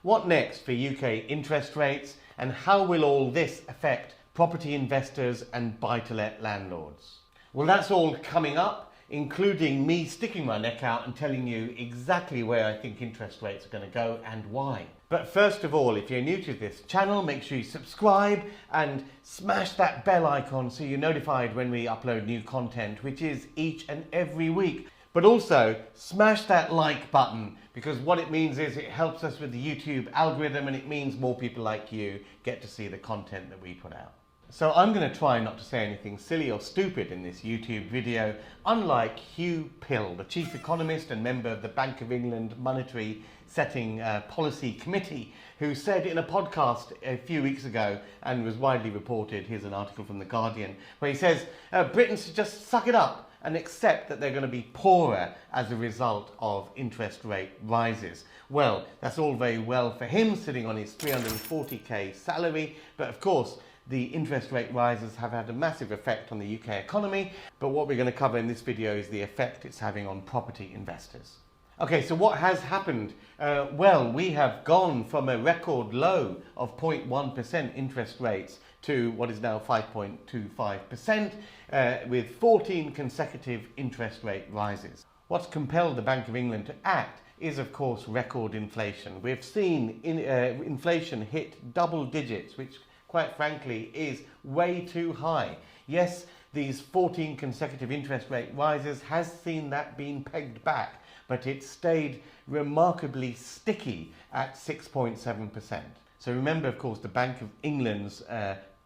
What next for UK interest rates, and how will all this affect property investors and buy-to-let landlords? Well, that's all coming up, including me sticking my neck out and telling you exactly where I think interest rates are going to go and why. But first of all, if you're new to this channel, make sure you subscribe and smash that bell icon so you're notified when we upload new content, which is each and every week. But also smash that like button, because what it means is it helps us with the YouTube algorithm, and it means more people like you get to see the content that we put out. So I'm going to try not to say anything silly or stupid in this YouTube video, unlike Hugh Pill, the chief economist and member of the Bank of England Monetary Setting Policy Committee, who said in a podcast a few weeks ago, and was widely reported, here's an article from The Guardian, where he says Britain should just suck it up and accept that they're going to be poorer as a result of interest rate rises. Well, that's all very well for him sitting on his 340k salary, but of course the interest rate rises have had a massive effect on the UK economy. But what we're going to cover in this video is the effect it's having on property investors. Okay, so what has happened? Well, we have gone from a record low of 0.1% interest rates to what is now 5.25%, with 14 consecutive interest rate rises. What's compelled the Bank of England to act is, of course, record inflation. We've seen inflation hit double digits, which quite frankly is way too high. Yes, these 14 consecutive interest rate rises has seen that being pegged back, but it stayed remarkably sticky at 6.7%. So remember, of course, the Bank of England's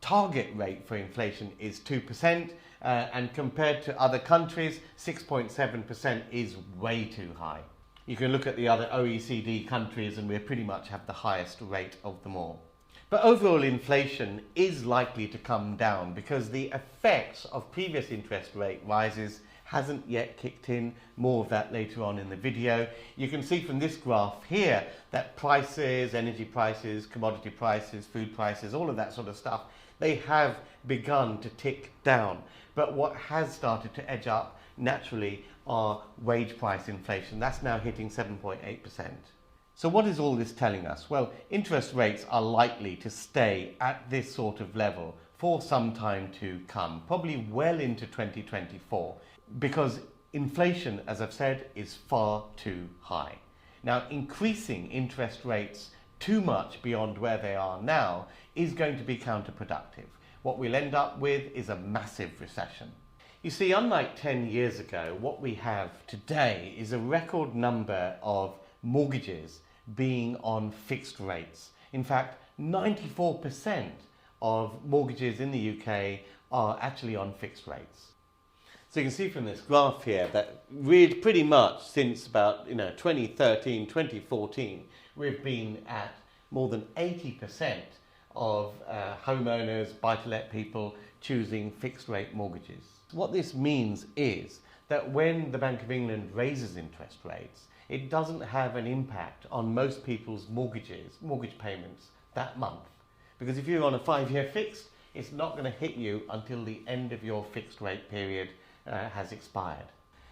target rate for inflation is 2%, and compared to other countries, 6.7% is way too high. You can look at the other OECD countries and we pretty much have the highest rate of them all. But overall inflation is likely to come down because the effects of previous interest rate rises hasn't yet kicked in. More of that later on in the video. You can see from this graph here that prices, energy prices, commodity prices, food prices, all of that sort of stuff, they have begun to tick down. But what has started to edge up naturally are wage price inflation. That's now hitting 7.8%. So what is all this telling us? Well, interest rates are likely to stay at this sort of level for some time to come, probably well into 2024, because inflation, as I've said, is far too high. Now, increasing interest rates too much beyond where they are now is going to be counterproductive. What we'll end up with is a massive recession. You see, unlike 10 years ago, what we have today is a record number of mortgages being on fixed rates. In fact, 94% of mortgages in the UK are actually on fixed rates. So you can see from this graph here that really pretty much since about 2013, 2014, we've been at more than 80% of homeowners, buy-to-let people choosing fixed rate mortgages. What this means is that when the Bank of England raises interest rates, it doesn't have an impact on most people's mortgage payments that month. Because if you're on a 5-year fixed, it's not going to hit you until the end of your fixed rate period has expired.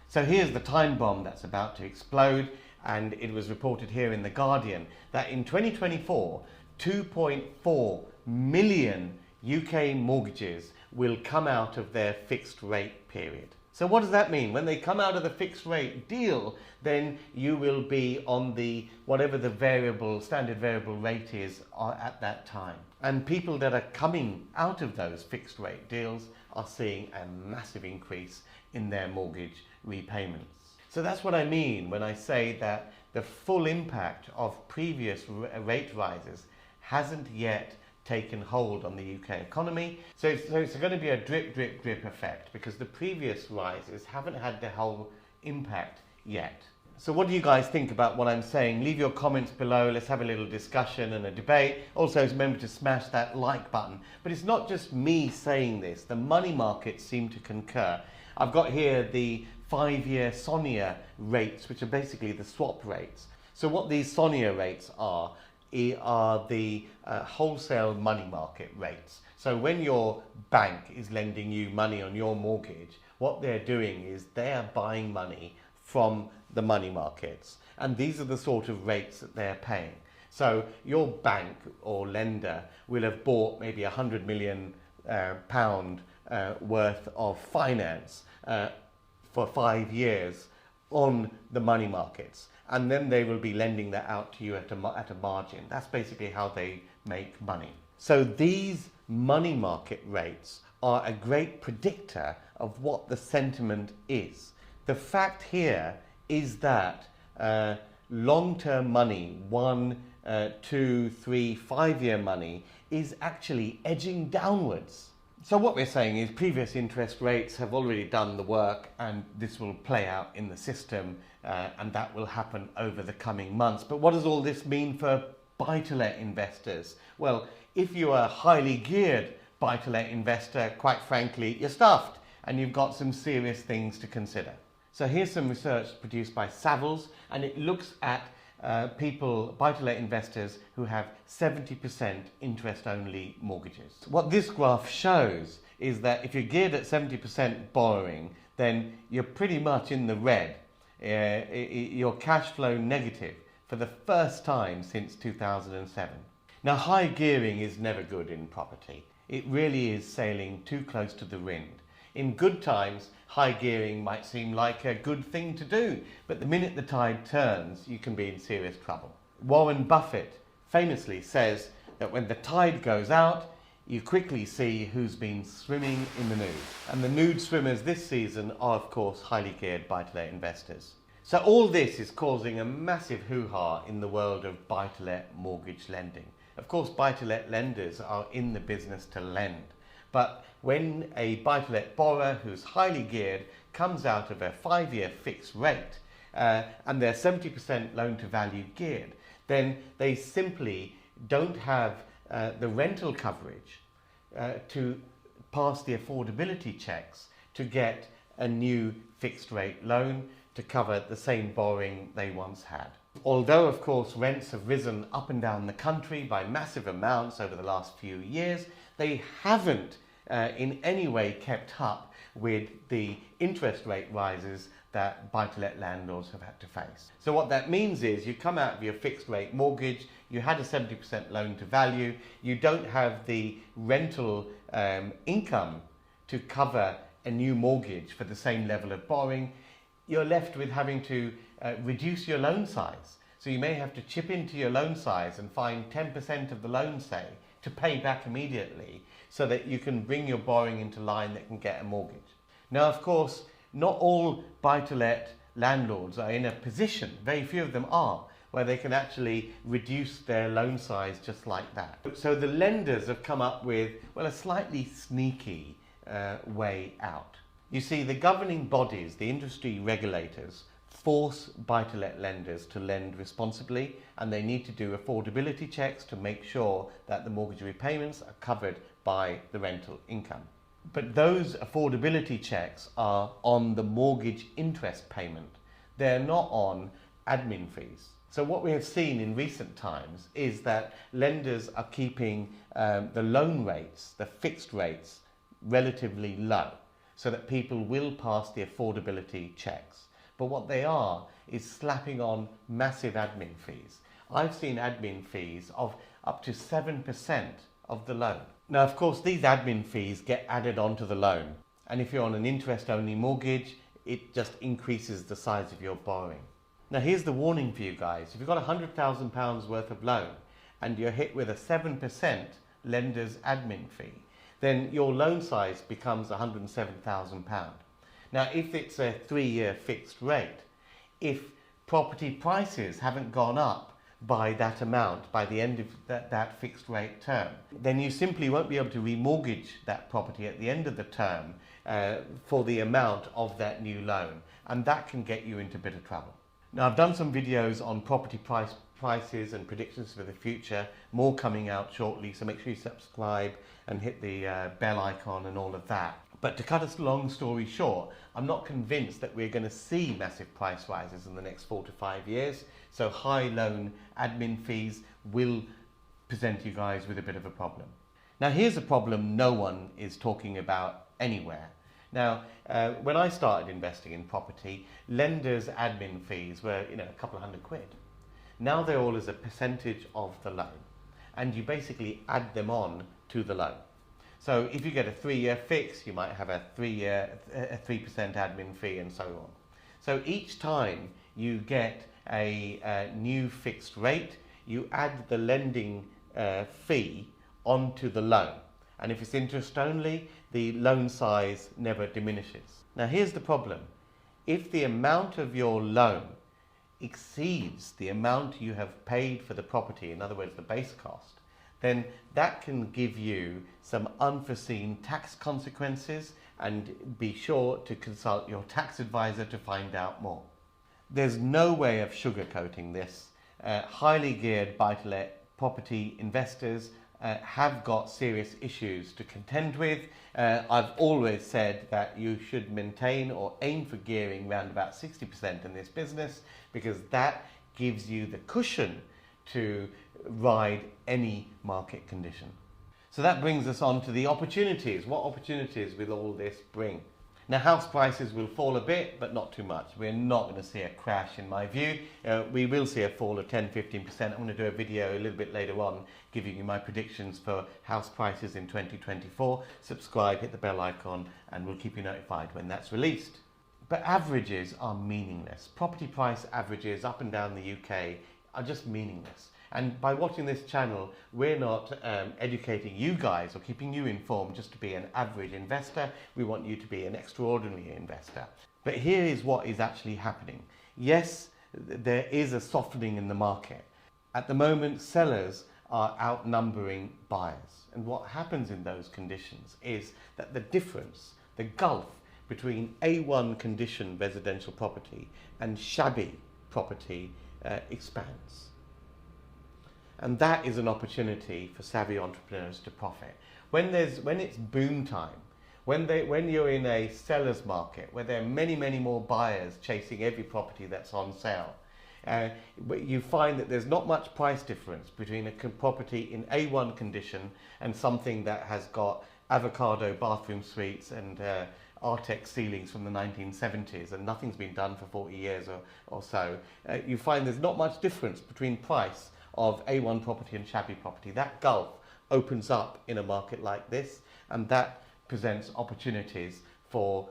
So here's the time bomb that's about to explode, and it was reported here in The Guardian that in 2024, 2.4 million UK mortgages will come out of their fixed rate period. So what does that mean? When they come out of the fixed rate deal, then you will be on the whatever the standard variable rate is at that time. And people that are coming out of those fixed rate deals are seeing a massive increase in their mortgage repayments. So that's what I mean when I say that the full impact of previous rate rises hasn't yet taken hold on the UK economy. So it's going to be a drip, drip, drip effect because the previous rises haven't had the whole impact yet. So what do you guys think about what I'm saying? Leave your comments below. Let's have a little discussion and a debate. Also, remember to smash that like button. But it's not just me saying this. The money markets seem to concur. I've got here the 5-year SONIA rates, which are basically the swap rates. So what these SONIA rates are the wholesale money market rates. So when your bank is lending you money on your mortgage, what they're doing is they are buying money from the money markets. And these are the sort of rates that they're paying. So your bank or lender will have bought maybe £100 million worth of finance for 5 years on the money markets, and then they will be lending that out to you at a margin. That's basically how they make money. So these money market rates are a great predictor of what the sentiment is. The fact here is that long-term money, 1, 2, 3, 5-year money, is actually edging downwards. So what we're saying is previous interest rates have already done the work, and this will play out in the system, and that will happen over the coming months. But what does all this mean for buy-to-let investors? Well, if you are a highly geared buy-to-let investor, quite frankly, you're stuffed, and you've got some serious things to consider. So here's some research produced by Savills, and it looks at buy-to-let investors who have 70% interest-only mortgages. What this graph shows is that if you're geared at 70% borrowing, then you're pretty much in the red. You're cash flow negative for the first time since 2007. Now, high gearing is never good in property. It really is sailing too close to the wind. In good times, high gearing might seem like a good thing to do, but the minute the tide turns, you can be in serious trouble. Warren Buffett famously says that when the tide goes out, you quickly see who's been swimming in the nude. And the nude swimmers this season are, of course, highly geared buy-to-let investors. So all this is causing a massive hoo-ha in the world of buy-to-let mortgage lending. Of course, buy-to-let lenders are in the business to lend. But when a buy-to-let borrower who's highly geared comes out of a 5-year fixed rate and they're 70% loan-to-value geared, then they simply don't have the rental coverage to pass the affordability checks to get a new fixed-rate loan to cover the same borrowing they once had. Although, of course, rents have risen up and down the country by massive amounts over the last few years, they haven't in any way kept up with the interest rate rises that buy-to-let landlords have had to face. So what that means is you come out of your fixed rate mortgage, you had a 70% loan to value, you don't have the rental income to cover a new mortgage for the same level of borrowing, you're left with having to reduce your loan size. So you may have to chip into your loan size and find 10% of the loan, say, to pay back immediately so that you can bring your borrowing into line that can get a mortgage. Now, of course, not all buy-to-let landlords are in a position, very few of them are, where they can actually reduce their loan size just like that. So the lenders have come up with, well, a slightly sneaky way out. You see, the governing bodies, the industry regulators, force buy-to-let lenders to lend responsibly, and they need to do affordability checks to make sure that the mortgage repayments are covered by the rental income. But those affordability checks are on the mortgage interest payment. They're not on admin fees. So what we have seen in recent times is that lenders are keeping the loan rates, the fixed rates, relatively low, so that people will pass the affordability checks. But what they are is slapping on massive admin fees. I've seen admin fees of up to 7% of the loan. Now, of course, these admin fees get added onto the loan. And if you're on an interest-only mortgage, it just increases the size of your borrowing. Now, here's the warning for you guys. If you've got £100,000 worth of loan and you're hit with a 7% lender's admin fee, then your loan size becomes £107,000. Now, if it's a 3-year fixed rate, if property prices haven't gone up by that amount by the end of that fixed rate term, then you simply won't be able to remortgage that property at the end of the term for the amount of that new loan, and that can get you into a bit of trouble. Now, I've done some videos on property prices and predictions for the future, more coming out shortly, so make sure you subscribe and hit the bell icon and all of that. But to cut a long story short, I'm not convinced that we're going to see massive price rises in the next 4 to 5 years, so high loan admin fees will present you guys with a bit of a problem. Now, here's a problem no one is talking about anywhere. Now, when I started investing in property, lenders' admin fees were, a couple of £100. Now they're all as a percentage of the loan, and you basically add them on to the loan. So if you get a 3-year fix, you might have a 3% admin fee and so on. So each time you get a new fixed rate, you add the lending fee onto the loan. And if it's interest only, the loan size never diminishes. Now here's the problem. If the amount of your loan exceeds the amount you have paid for the property, in other words the base cost, then that can give you some unforeseen tax consequences, and be sure to consult your tax advisor to find out more. There's no way of sugarcoating this. Highly geared buy-to-let property investors have got serious issues to contend with. I've always said that you should maintain or aim for gearing around about 60% in this business, because that gives you the cushion to ride any market condition. So that brings us on to the opportunities. What opportunities will all this bring? Now, house prices will fall a bit, but not too much. We're not going to see a crash, in my view. We will see a fall of 10-15%. I'm going to do a video a little bit later on giving you my predictions for house prices in 2024. Subscribe, hit the bell icon, and we'll keep you notified when that's released. But averages are meaningless. Property price averages up and down the UK are just meaningless. And by watching this channel, we're not educating you guys or keeping you informed just to be an average investor. We want you to be an extraordinary investor. But here is what is actually happening. Yes, there is a softening in the market. At the moment, sellers are outnumbering buyers. And what happens in those conditions is that the difference, the gulf between A1 condition residential property and shabby property expands. And that is an opportunity for savvy entrepreneurs to profit. When it's boom time, when you're in a seller's market where there are many, many more buyers chasing every property that's on sale, you find that there's not much price difference between a property in A1 condition and something that has got avocado bathroom suites and Artex ceilings from the 1970s and nothing's been done for 40 years or so. You find there's not much difference between price of A1 property and shabby property. That gulf opens up in a market like this, and that presents opportunities for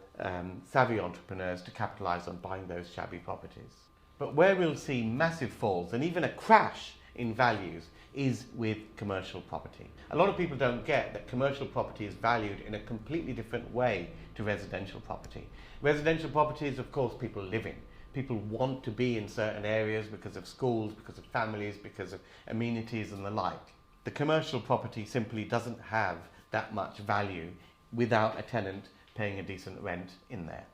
savvy entrepreneurs to capitalize on buying those shabby properties. But where we'll see massive falls and even a crash in values is with commercial property. A lot of people don't get that commercial property is valued in a completely different way to residential property. Residential property is, of course, people live in. People want to be in certain areas because of schools, because of families, because of amenities and the like. The commercial property simply doesn't have that much value without a tenant paying a decent rent in there.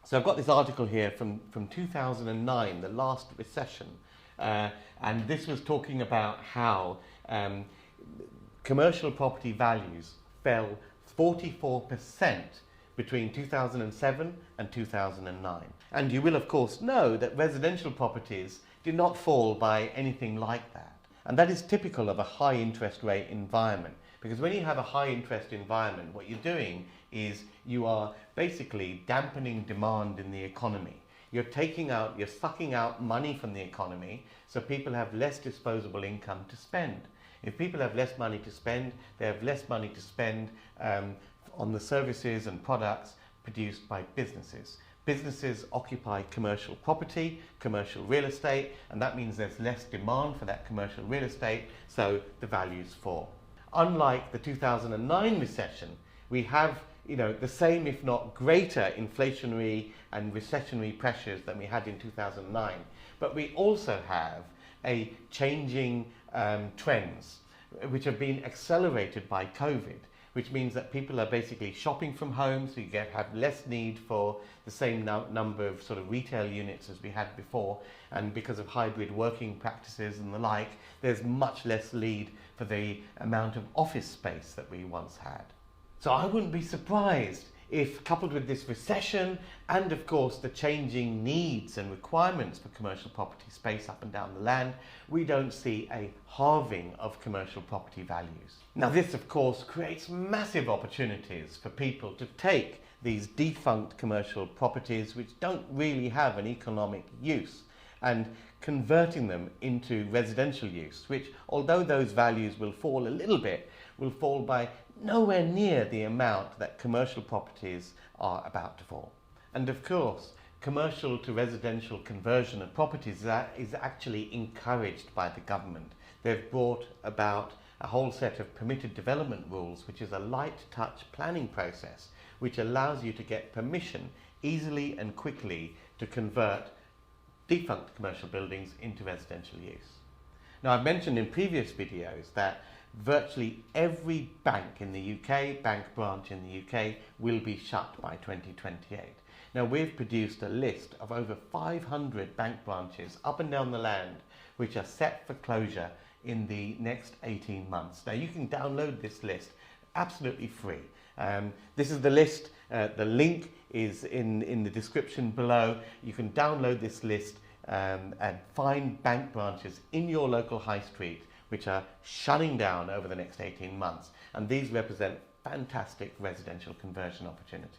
So I've got this article here from 2009, the last recession, and this was talking about how commercial property values fell 44% between 2007 and 2009. And you will of course know that residential properties did not fall by anything like that. And that is typical of a high interest rate environment, because when you have a high interest environment, what you're doing is you are basically dampening demand in the economy. You're sucking out money from the economy, so people have less disposable income to spend. If people have less money to spend, they have less money to spend on the services and products produced by businesses. Businesses occupy commercial property, commercial real estate, and that means there's less demand for that commercial real estate, so the values fall. Unlike the 2009 recession, we have the same, if not greater, inflationary and recessionary pressures than we had in 2009. But we also have a changing trends, which have been accelerated by COVID, which means that people are basically shopping from home, so you have less need for the same number of sort of retail units as we had before, and because of hybrid working practices and the like, there's much less need for the amount of office space that we once had. So I wouldn't be surprised if, coupled with this recession and of course the changing needs and requirements for commercial property space up and down the land, we don't see a halving of commercial property values. Now this of course creates massive opportunities for people to take these defunct commercial properties which don't really have an economic use and converting them into residential use, which, although those values will fall a little bit, will fall by nowhere near the amount that commercial properties are about to fall. And of course, commercial to residential conversion of properties is actually encouraged by the government. They've brought about a whole set of permitted development rules, which is a light touch planning process, which allows you to get permission easily and quickly to convert defunct commercial buildings into residential use. Now, I've mentioned in previous videos that virtually every bank in the UK, bank branch in the UK, will be shut by 2028. Now, we've produced a list of over 500 bank branches up and down the land which are set for closure in the next 18 months. Now, you can download this list absolutely free. This is the list. The link is in the description below. You can download this list and find bank branches in your local high street which are shutting down over the next 18 months. And these represent fantastic residential conversion opportunities.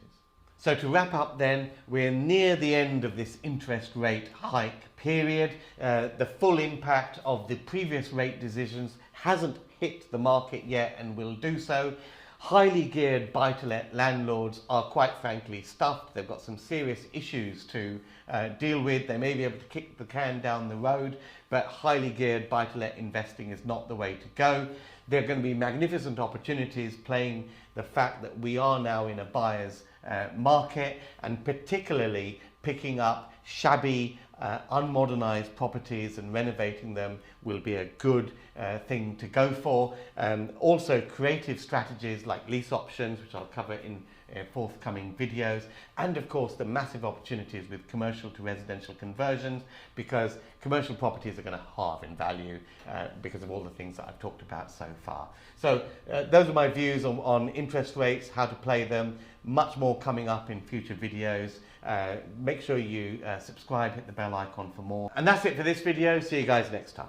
So to wrap up then, we're near the end of this interest rate hike period. The full impact of the previous rate decisions hasn't hit the market yet and will do so. Highly geared buy-to-let landlords are quite frankly stuffed. They've got some serious issues to deal with. They may be able to kick the can down the road, but highly geared buy-to-let investing is not the way to go. There are going to be magnificent opportunities playing the fact that we are now in a buyer's market, and particularly picking up shabby, unmodernized properties and renovating them will be a good thing to go for. Also creative strategies like lease options, which I'll cover in forthcoming videos, and of course the massive opportunities with commercial to residential conversions, because commercial properties are going to halve in value because of all the things that I've talked about so far. So those are my views on interest rates, how to play them. Much more coming up in future videos. Make sure you subscribe, hit the bell icon for more. And that's it for this video. See you guys next time.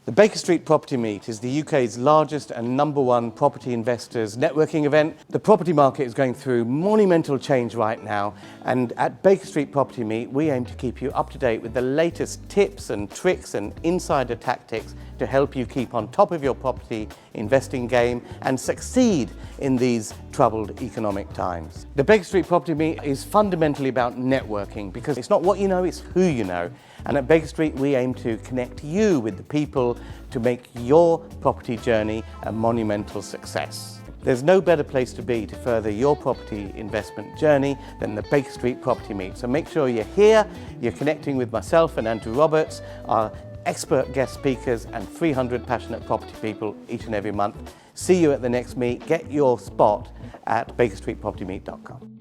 The Baker Street Property Meet is the UK's largest and #1 property investors networking event. The property market is going through monumental change right now, and at Baker Street Property Meet we aim to keep you up to date with the latest tips and tricks and insider tactics to help you keep on top of your property investing game and succeed in these troubled economic times. The Baker Street Property Meet is fundamentally about networking, because it's not what you know, it's who you know. And at Baker Street we aim to connect you with the people to make your property journey a monumental success. There's no better place to be to further your property investment journey than the Baker Street Property Meet. So make sure you're here, you're connecting with myself and Andrew Roberts, our expert guest speakers, and 300 passionate property people each and every month. See you at the next meet. Get your spot at bakerstreetpropertymeet.com.